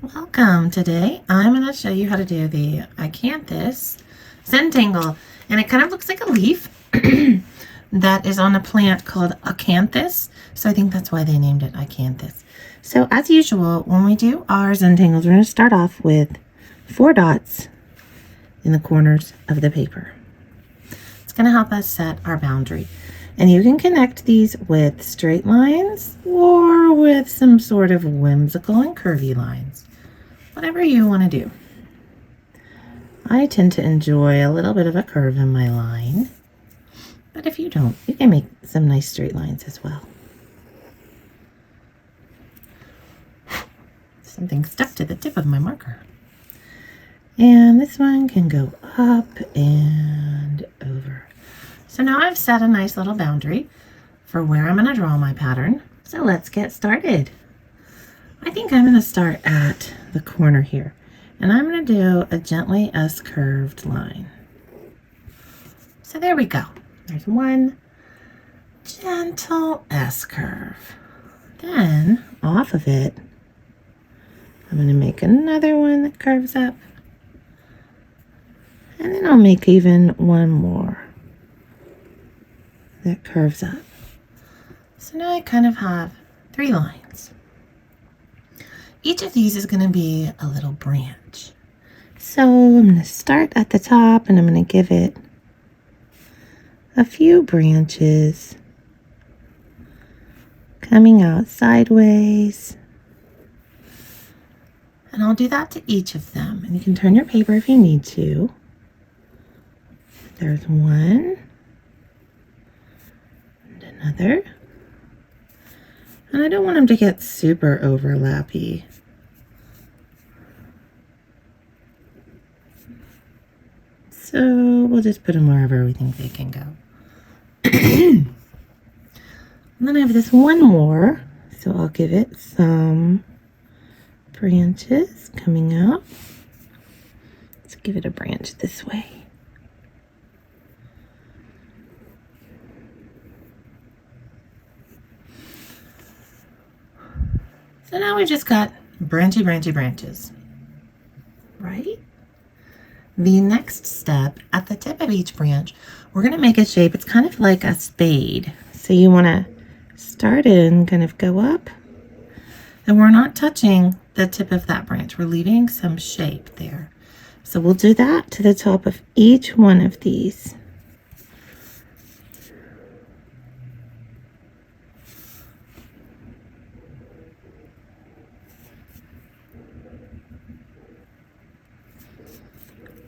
Welcome. Today I'm going to show you how to do the Icanthis Zentangle, and it kind of looks like a leaf that is on a plant called Icanthis, so I think that's why they named it Icanthis. So as usual, when we do our Zentangles, we're going to start off with 4 dots in the corners of the paper. It's going to help us set our boundary. And you can connect these with straight lines or with some sort of whimsical and curvy lines. Whatever you want to do. I tend to enjoy a little bit of a curve in my line. But if you don't, you can make some nice straight lines as well. Something stuck to the tip of my marker. And this one can go up and over. So now I've set a nice little boundary for where I'm going to draw my pattern. So let's get started. I think I'm going to start at the corner here. And I'm going to do a gently S-curved line. So there we go. There's one gentle S-curve. Then off of it, I'm going to make another one that curves up. And then I'll make even one more that curves up. So now I kind of have 3 lines. Each of these is going to be a little branch. So I'm going to start at the top and I'm going to give it a few branches coming out sideways. And I'll do that to each of them. And you can turn your paper if you need to. There's one. Another. And I don't want them to get super overlappy. So we'll just put them wherever we think they can go. And then I have this one more, so I'll give it some branches coming out. Let's give it a branch this way. So now we've just got branchy branches, right? The next step, at the tip of each branch, we're going to make a shape. It's kind of like a spade. So you want to start it and kind of go up. And we're not touching the tip of that branch. We're leaving some shape there. So we'll do that to the top of each one of these.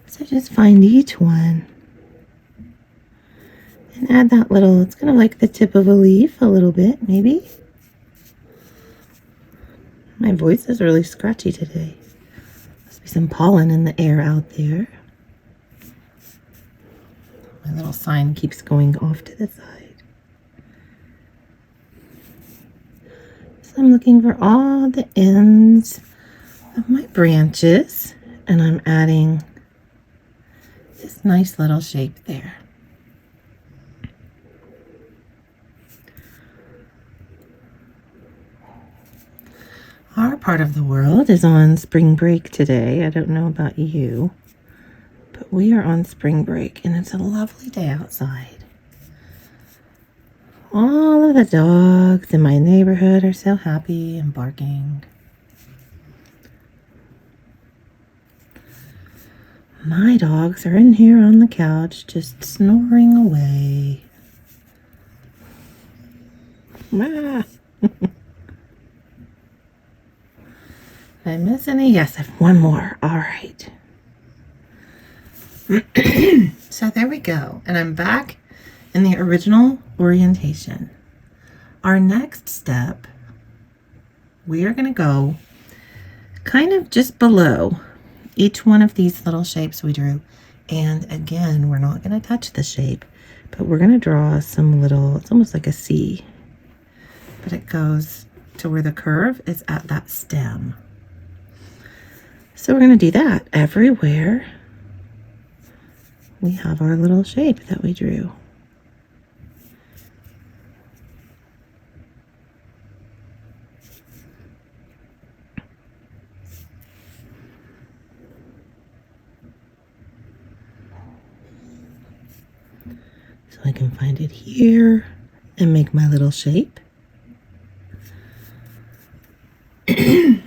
So just find each one and add that little, it's kind of like the tip of a leaf a little bit, maybe. My voice is really scratchy today. Must be some pollen in the air out there. My little sign keeps going off to the side. So I'm looking for all the ends of my branches and I'm adding this nice little shape there. Our part of the world is on spring break today. I don't know about you, but we are on spring break and it's a lovely day outside. All of the dogs in my neighborhood are so happy and barking. My dogs are in here on the couch just snoring away. Ah. Did I miss any? Yes, I have one more. All right. So there we go. And I'm back in the original orientation. Our next step, we are going to go kind of just below each one of these little shapes we drew. And again, we're not going to touch the shape, but we're going to draw some little, it's almost like a C, but it goes to where the curve is at that stem. So we're going to do that everywhere we have our little shape that we drew. So I can find it here and make my little shape. Here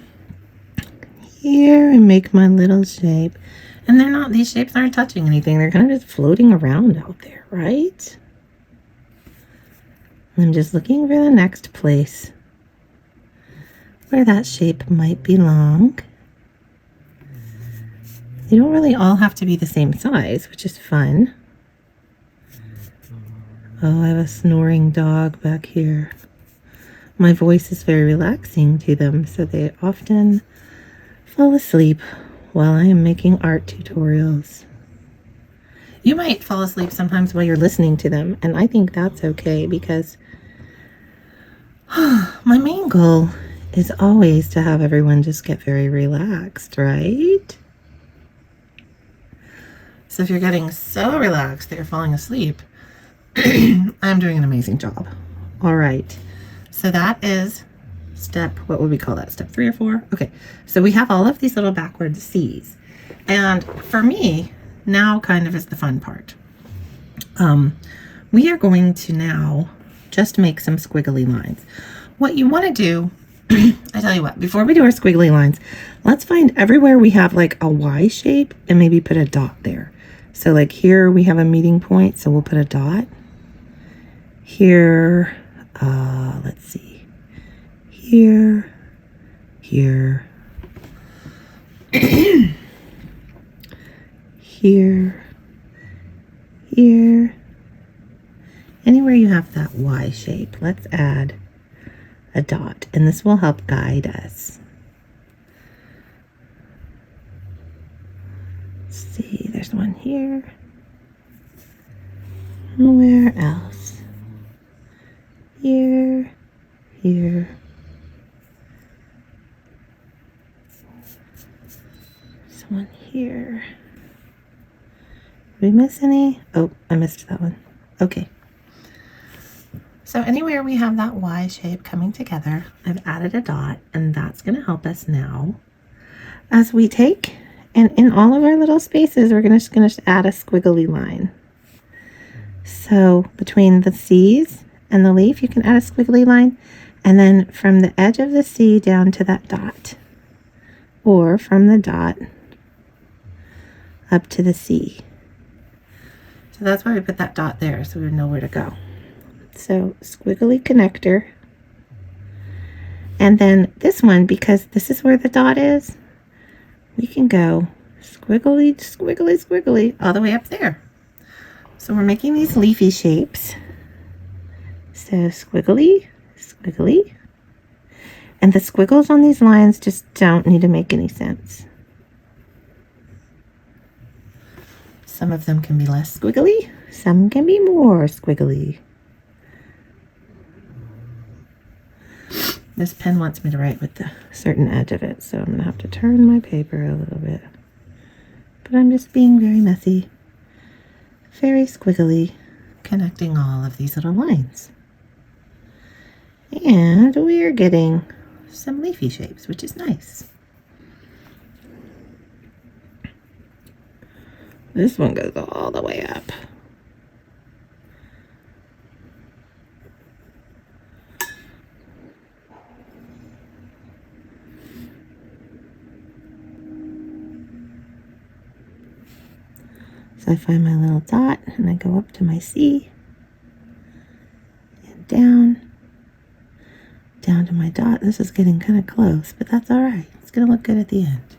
and make my little shape. And they're not, these shapes aren't touching anything. They're kind of just floating around out there, right? I'm just looking for the next place where that shape might belong. They don't really all have to be the same size, which is fun. Oh, I have a snoring dog back here. My voice is very relaxing to them, so they often fall asleep while I am making art tutorials. You might fall asleep sometimes while you're listening to them, and I think that's okay because my main goal is always to have everyone just get very relaxed, right? So if you're getting so relaxed that you're falling asleep, I'm doing an amazing job. All right, so that is step, what would we call that? Step 3 or 4? Okay, so we have all of these little backwards C's. And for me, now kind of is the fun part. We are going to now just make some squiggly lines. What you want to do, I tell you what, before we do our squiggly lines, let's find everywhere we have like a Y shape and maybe put a dot there. So like here we have a meeting point, so we'll put a dot. Here, let's see, here, here, here, here. Anywhere you have that Y shape, let's add a dot, and this will help guide us. Let's see, there's one here. Where else? Here, here. There's one here. Did we miss any? Oh, I missed that one. Okay. So anywhere we have that Y shape coming together, I've added a dot, and that's going to help us now as we take, and in all of our little spaces, we're going to add a squiggly line. So between the C's and the leaf, you can add a squiggly line, and then from the edge of the C down to that dot, or from the dot up to the C. So that's why we put that dot there, so we would know where to go. So squiggly connector, and then this one, because this is where the dot is, we can go squiggly, squiggly, squiggly all the way up there. So we're making these leafy shapes. So squiggly, squiggly, and the squiggles on these lines just don't need to make any sense. Some of them can be less squiggly, some can be more squiggly. This pen wants me to write with the certain edge of it, so I'm going to have to turn my paper a little bit. But I'm just being very messy, very squiggly, connecting all of these little lines. And we're getting some leafy shapes, which is nice. This one goes all the way up. So I find my little dot and I go up to my C and down to my dot. This is getting kind of close, but that's all right. It's going to look good at the end.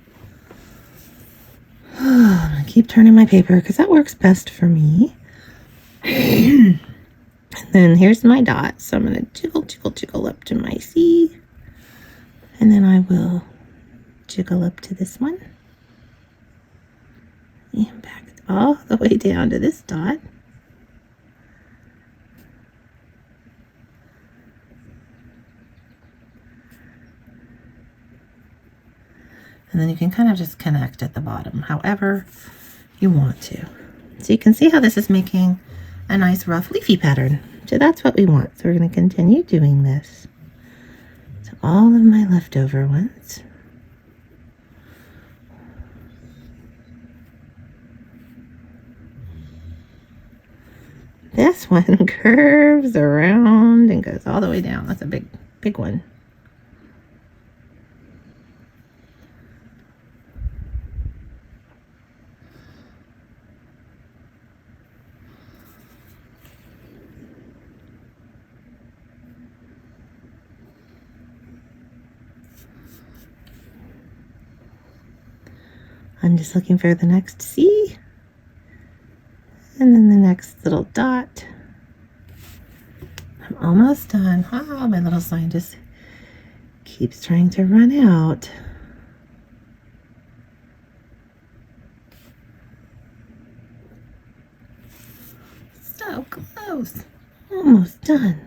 I'm going to keep turning my paper because that works best for me. And then here's my dot. So I'm going to jiggle, jiggle, jiggle up to my C. And then I will jiggle up to this one. And back all the way down to this dot. And then you can kind of just connect at the bottom however you want to. So you can see how this is making a nice rough leafy pattern. So that's what we want. So we're going to continue doing this to all of my leftover ones. This one curves around and goes all the way down. That's a big, big one. I'm just looking for the next C, and then the next little dot. I'm almost done. Oh, my little sign just keeps trying to run out. So close. Almost done.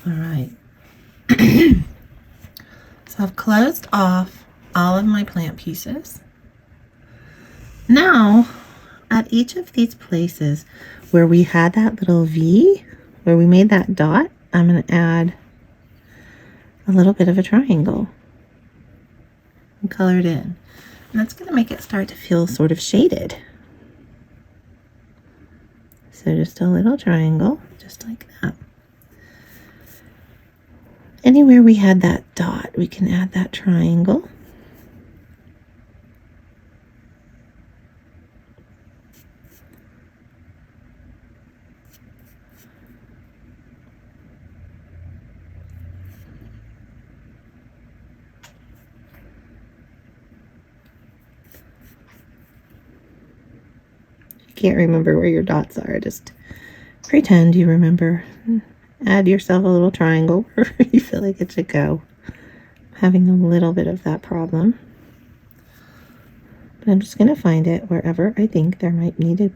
All right. So I've closed off all of my plant pieces. Now, at each of these places where we had that little V, where we made that dot, I'm going to add a little bit of a triangle and color it in. And that's going to make it start to feel sort of shaded. So just a little triangle, just like that. Anywhere we had that dot, we can add that triangle. Can't remember where your dots are, just pretend you remember. Add yourself a little triangle where you feel like it should go. I'm having a little bit of that problem, but I'm just going to find it wherever I think there might need to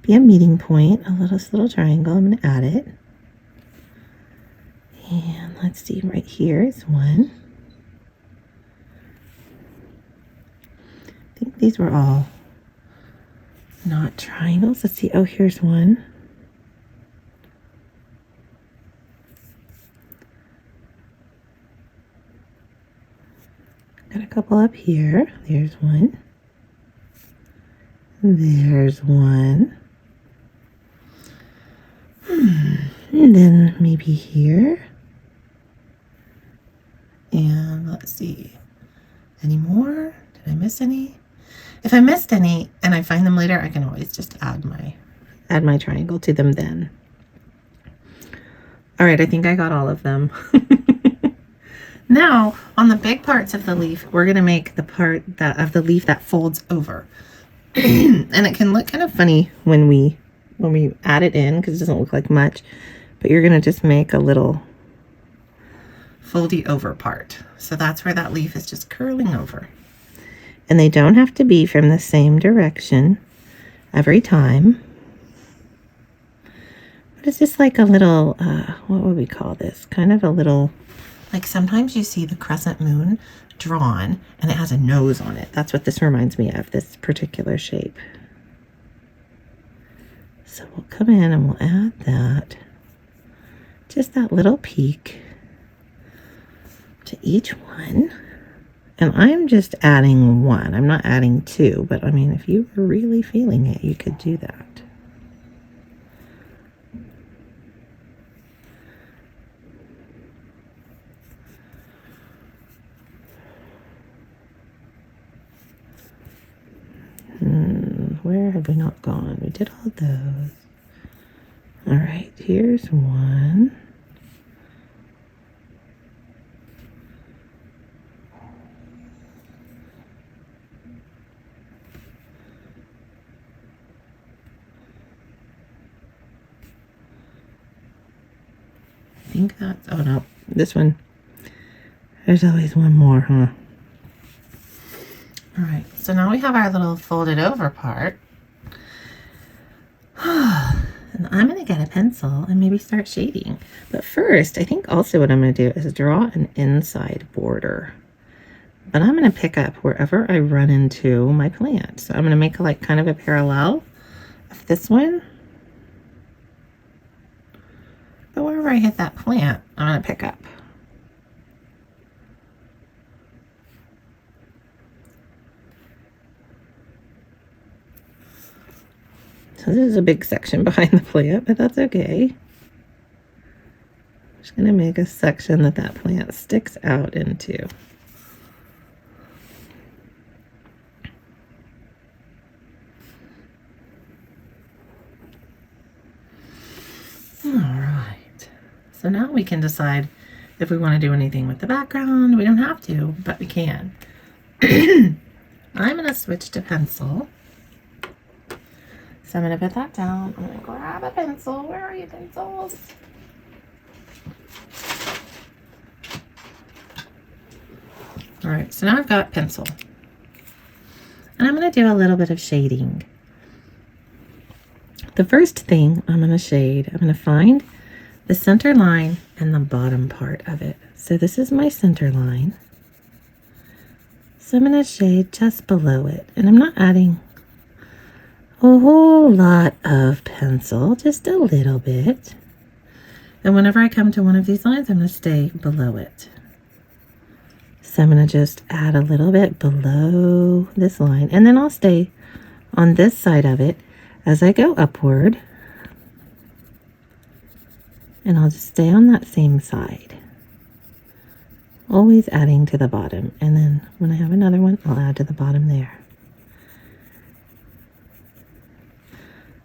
be a meeting point. A little triangle. I'm going to add it, and let's see, right here is one. I think these were all not triangles. Let's see. Oh, here's one. Got a couple up here. There's one. There's one. And then maybe here. And let's see. Any more? Did I miss any? If I missed any and I find them later, I can always just add my triangle to them then. All right, I think I got all of them. Now, on the big parts of the leaf, we're going to make the part of the leaf that folds over. And it can look kind of funny when we add it in, because it doesn't look like much. But you're going to just make a little foldy over part. So that's where that leaf is just curling over. And they don't have to be from the same direction every time. But it's just like a little, what would we call this? Kind of a little, like sometimes you see the crescent moon drawn and it has a nose on it. That's what this reminds me of, this particular shape. So we'll come in and we'll add that. Just that little peak to each one. And I'm just adding one. I'm not adding two, but I mean, if you were really feeling it, you could do that. Where have we not gone? We did all those. All right, here's one. I think that's, oh no, this one. There's always one more, huh? All right, so now we have our little folded over part. And I'm going to get a pencil and maybe start shading. But first, I think also what I'm going to do is draw an inside border. But I'm going to pick up wherever I run into my plant. So I'm going to make like kind of a parallel of this one. But wherever I hit that plant, I'm going to pick up. So this is a big section behind the plant, but that's okay. I'm just going to make a section that that plant sticks out into. All right. So now we can decide if we want to do anything with the background. We don't have to, but we can. I'm going to switch to pencil. So I'm going to put that down. I'm going to grab a pencil. Where are you, pencils? All right, so now I've got pencil. And I'm going to do a little bit of shading. The first thing I'm going to shade, I'm going to find the center line and the bottom part of it. So this is my center line. So I'm going to shade just below it. And I'm not adding a whole lot of pencil, just a little bit. And whenever I come to one of these lines, I'm going to stay below it. So I'm going to just add a little bit below this line, and then I'll stay on this side of it as I go upward. And I'll just stay on that same side, always adding to the bottom. And then when I have another one, I'll add to the bottom there.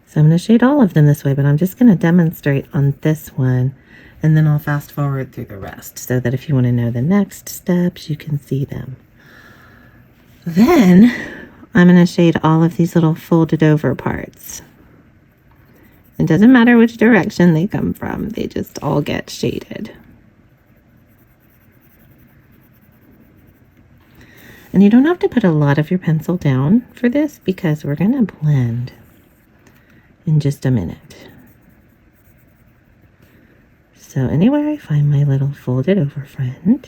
So I'm going to shade all of them this way, but I'm just going to demonstrate on this one, and then I'll fast forward through the rest so that if you want to know the next steps, you can see them. Then I'm going to shade all of these little folded over parts. It doesn't matter which direction they come from, they just all get shaded. And you don't have to put a lot of your pencil down for this because we're going to blend in just a minute. So anywhere I find my little folded over friend.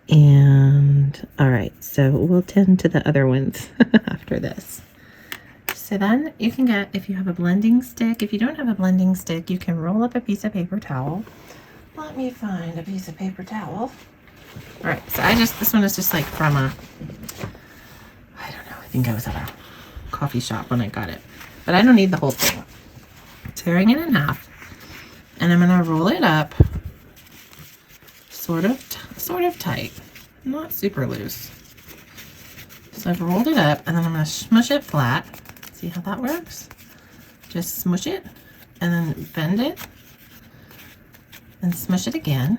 And all right, so we'll tend to the other ones after this. So then you can get, if you have a blending stick, if you don't have a blending stick, you can roll up a piece of paper towel. Let me find a piece of paper towel. All right, so this one is just like from I don't know, I think I was at a coffee shop when I got it. But I don't need the whole thing. Tearing it in half, and I'm gonna roll it up, sort of tight, not super loose. So I've rolled it up, and then I'm gonna smush it flat. See how that works? Just smush it, and then bend it, and smush it again.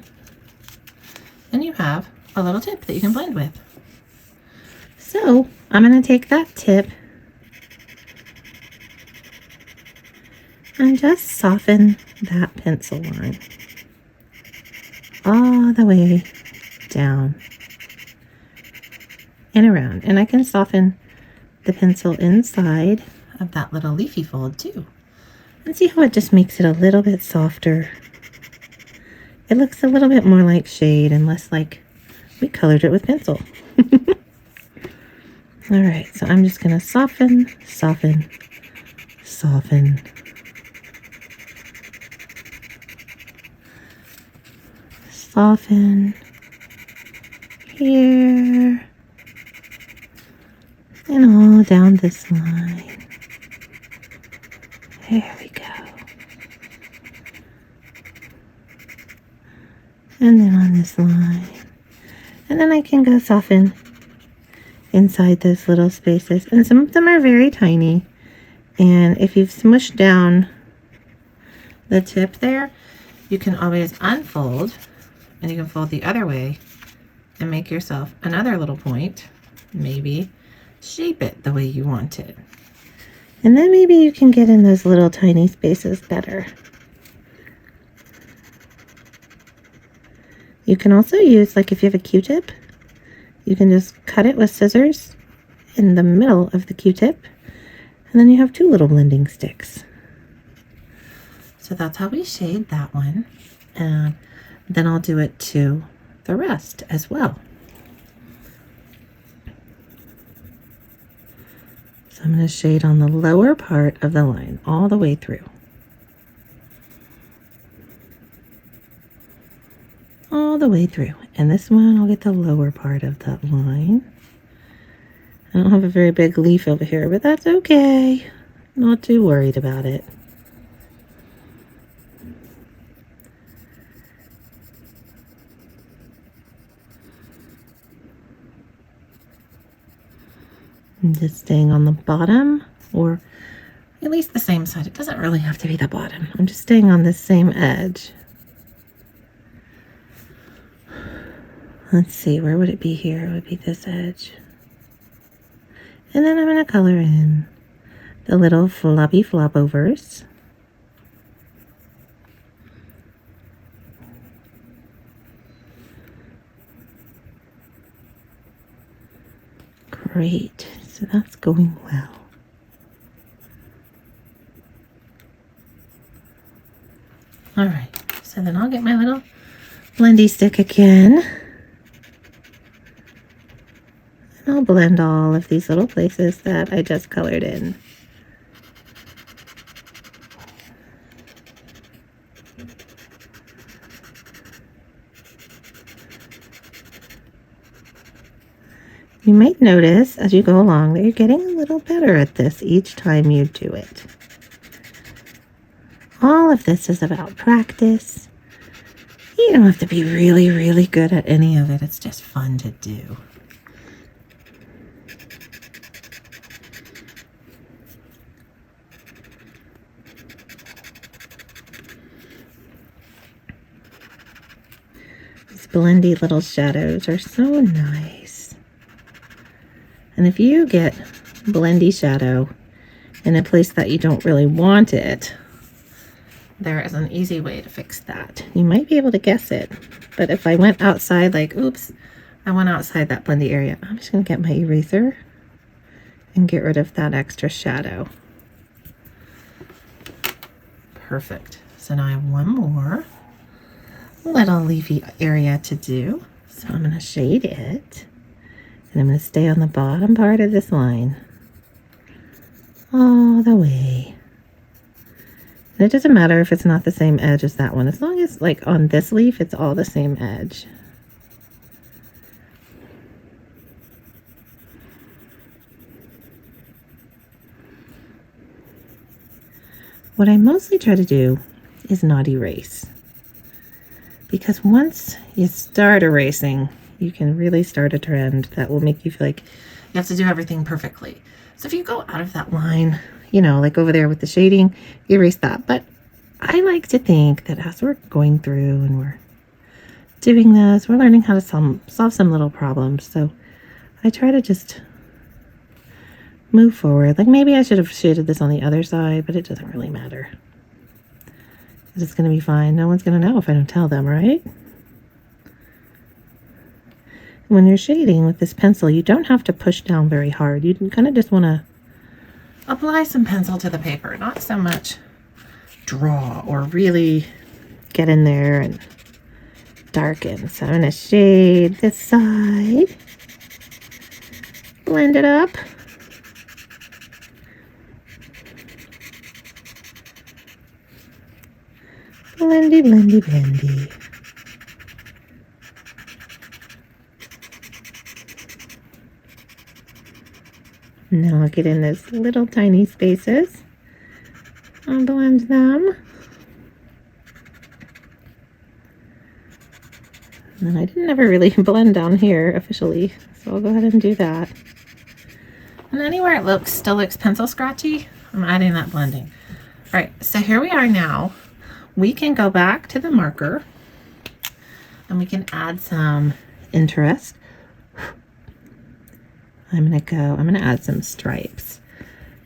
Then you have a little tip that you can blend with. So I'm gonna take that tip and just soften that pencil line all the way down and around. And I can soften the pencil inside of that little leafy fold too. And see how it just makes it a little bit softer. It looks a little bit more like shade and less like we colored it with pencil. All right, so I'm just gonna soften, soften, soften. Soften here and all down this line. There we go. And then on this line. And then I can go soften inside those little spaces. And some of them are very tiny. And if you've smushed down the tip there, you can always unfold. And you can fold the other way and make yourself another little point. Maybe shape it the way you want it. And then maybe you can get in those little tiny spaces better. You can also use, like if you have a Q-tip, you can just cut it with scissors in the middle of the Q-tip. And then you have two little blending sticks. So that's how we shade that one. And then I'll do it to the rest as well. So I'm going to shade on the lower part of the line all the way through. All the way through. And this one, I'll get the lower part of that line. I don't have a very big leaf over here, but that's okay. Not too worried about it. I'm just staying on the bottom, or at least the same side. It doesn't really have to be the bottom. I'm just staying on this same edge. Let's see, where would it be here? It would be this edge. And then I'm going to color in the little floppy flopovers. Great, so that's going well. All right, so then I'll get my little blendy stick again. And I'll blend all of these little places that I just colored in. You might notice as you go along that you're getting a little better at this each time you do it. All of this is about practice. You don't have to be really, really good at any of it. It's just fun to do. These blendy little shadows are so nice. And if you get blendy shadow in a place that you don't really want it, there is an easy way to fix that. You might be able to guess it, but if I went outside, like, oops, I went outside that blendy area, I'm just going to get my eraser and get rid of that extra shadow. Perfect. So now I have one more little leafy area to do. So I'm going to shade it, and I'm going to stay on the bottom part of this line all the way. And it doesn't matter if it's not the same edge as that one, as long as, like, on this leaf, it's all the same edge. What I mostly try to do is not erase, because once you start erasing, you can really start a trend that will make you feel like you have to do everything perfectly. So if you go out of that line, you know, like over there with the shading, erase that. But I like to think that as we're going through and we're doing this, we're learning how to solve some little problems. So I try to just move forward. Like, maybe I should have shaded this on the other side, but it doesn't really matter. It's going to be fine. No one's going to know if I don't tell them, right? When you're shading with this pencil, you don't have to push down very hard. You kind of just want to apply some pencil to the paper, not so much draw or really get in there and darken. So I'm going to shade this side, blend it up. Blendy, blendy, blendy. Now I'll get in those little tiny spaces. I'll blend them. And I didn't ever really blend down here officially, so I'll go ahead and do that. And anywhere it still looks pencil scratchy, I'm adding that blending. All right, so here we are now. We can go back to the marker and we can add some interest. I'm gonna add some stripes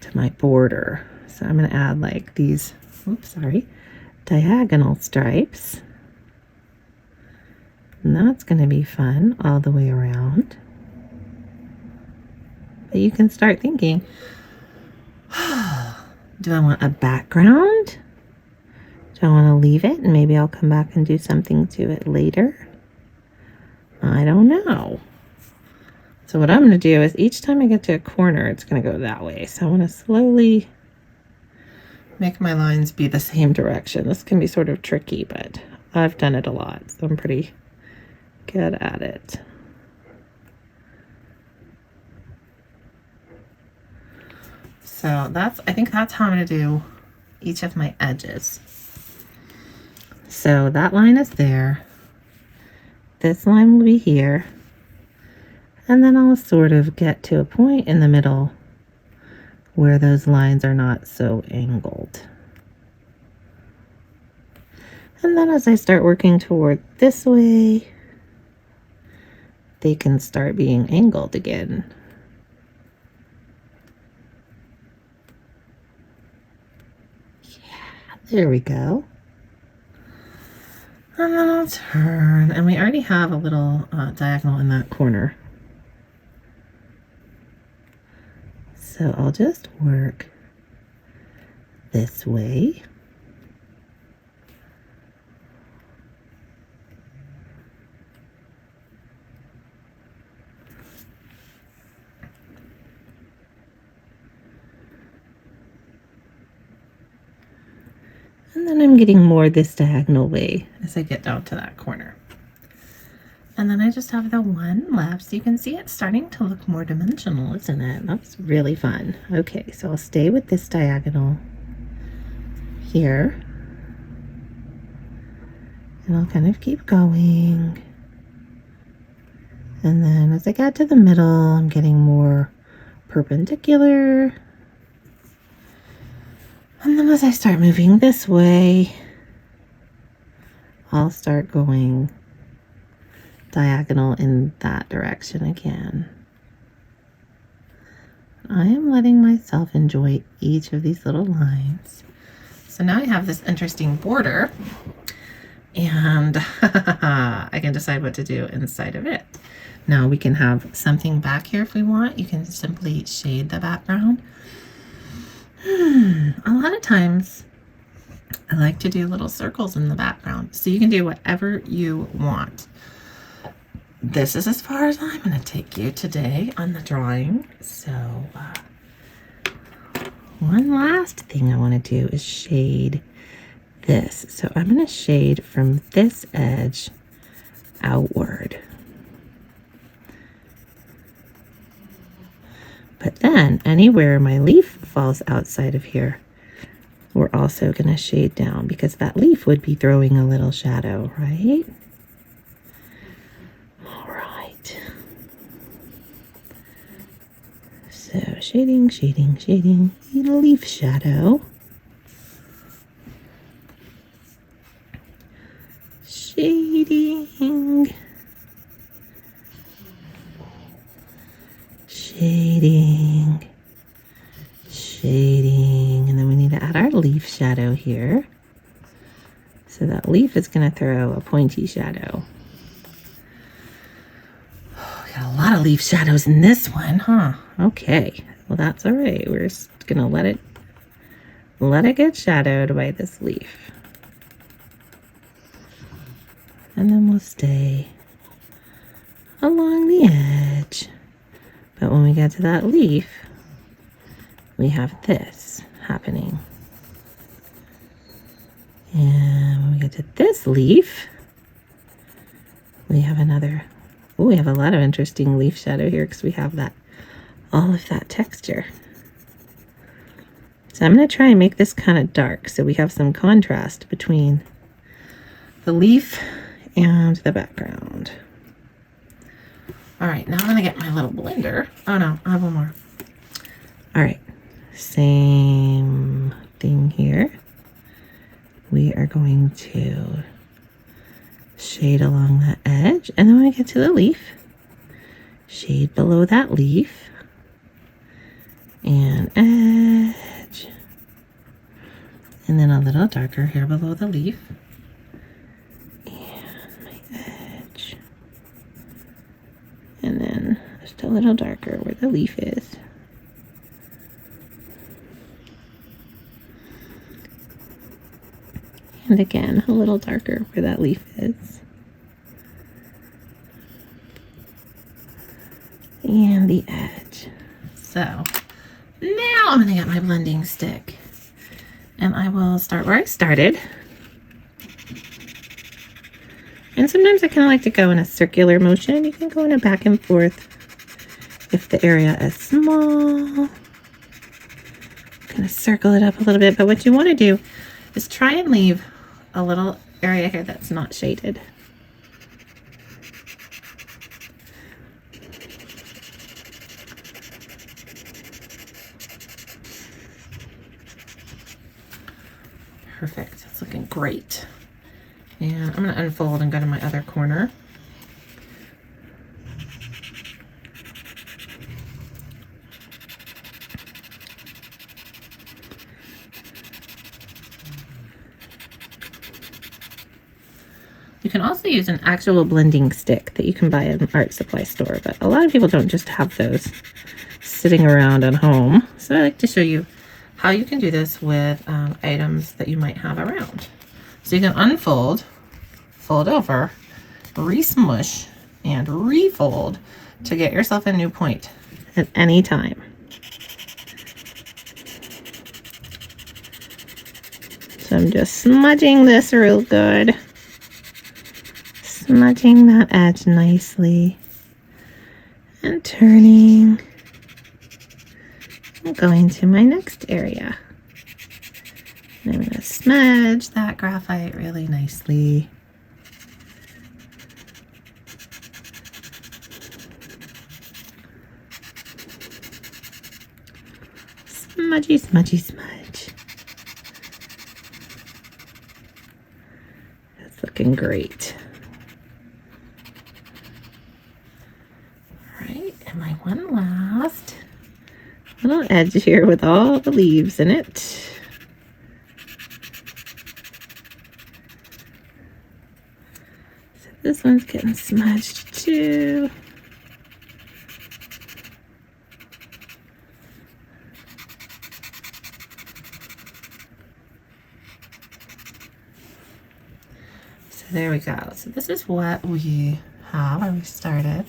to my border. So I'm gonna add like these, diagonal stripes. And that's gonna be fun all the way around. But you can start thinking, do I want a background? Do I want to leave it and maybe I'll come back and do something to it later? I don't know. So what I'm going to do is each time I get to a corner, it's going to go that way. So I want to slowly make my lines be the same direction. This can be sort of tricky, but I've done it a lot, so I'm pretty good at it. So I think that's how I'm going to do each of my edges. So that line is there. This line will be here. And then I'll sort of get to a point in the middle where those lines are not so angled. And then as I start working toward this way, they can start being angled again. Yeah, there we go. And then I'll turn, and we already have a little diagonal in that corner. So I'll just work this way. And then I'm getting more this diagonal way as I get down to that corner. And then I just have the one left, so you can see it's starting to look more dimensional, isn't it? That's really fun. Okay, so I'll stay with this diagonal here. And I'll kind of keep going. And then as I get to the middle, I'm getting more perpendicular. And then as I start moving this way, I'll start going diagonal in that direction again. I am letting myself enjoy each of these little lines. So now I have this interesting border, and I can decide what to do inside of it. Now we can have something back here if we want. You can simply shade the background. A lot of times I like to do little circles in the background, so you can do whatever you want. This is as far as I'm going to take you today on the drawing. So one last thing I want to do is shade this. So I'm going to shade from this edge outward. But then anywhere my leaf falls outside of here, we're also going to shade down because that leaf would be throwing a little shadow, right? All right. So shading, shading, shading, leaf shadow. Shading. Shading, shading, and then we need to add our leaf shadow here. So that leaf is going to throw a pointy shadow. Oh, we got a lot of leaf shadows in this one, huh? Okay, well that's all right. We're just going to let it get shadowed by this leaf. And then we'll stay along the edge. But when we get to that leaf, we have this happening. And when we get to this leaf, we have another, oh, we have a lot of interesting leaf shadow here because we have that, all of that texture. So I'm going to try and make this kind of dark so we have some contrast between the leaf and the background. All right, now I'm going to get my little blender. Oh no, I have one more. All right, same thing here. We are going to shade along that edge, and then when we get to the leaf, shade below that leaf, and edge, and then a little darker here below the leaf. And then just a little darker where the leaf is. And again, a little darker where that leaf is. And the edge. So now I'm going to get my blending stick. And I will start where I started. And sometimes I kind of like to go in a circular motion. You can go in a back and forth if the area is small. kind of circle it up a little bit, but what you want to do is try and leave a little area here that's not shaded. Perfect, it's looking great. And I'm going to unfold and go to my other corner. You can also use an actual blending stick that you can buy at an art supply store, but a lot of people don't just have those sitting around at home. So I like to show you how you can do this with items that you might have around. So you can unfold, fold over, re-smush, and refold to get yourself a new point at any time. So I'm just smudging this real good. Smudging that edge nicely and turning and going to my next area. And I'm going to smudge that graphite really nicely. Smudgy, smudgy, smudge. That's looking great. My one last little edge here with all the leaves in it. So this one's getting smudged too. So there we go. So this is what we have when we started.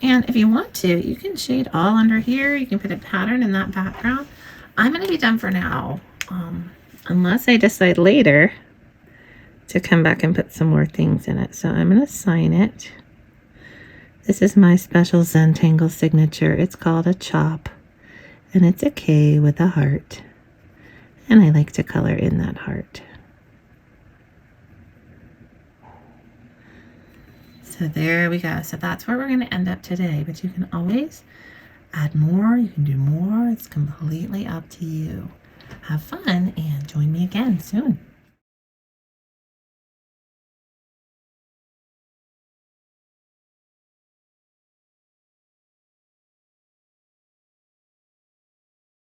And if you want to, you can shade all under here. You can put a pattern in that background. I'm going to be done for now, unless I decide later to come back and put some more things in it. So I'm going to sign it. This is my special Zentangle signature. It's called a chop, and it's a K with a heart. And I like to color in that heart. So there we go. So that's where we're going to end up today. But you can always add more. You can do more. It's completely up to you. Have fun and join me again soon.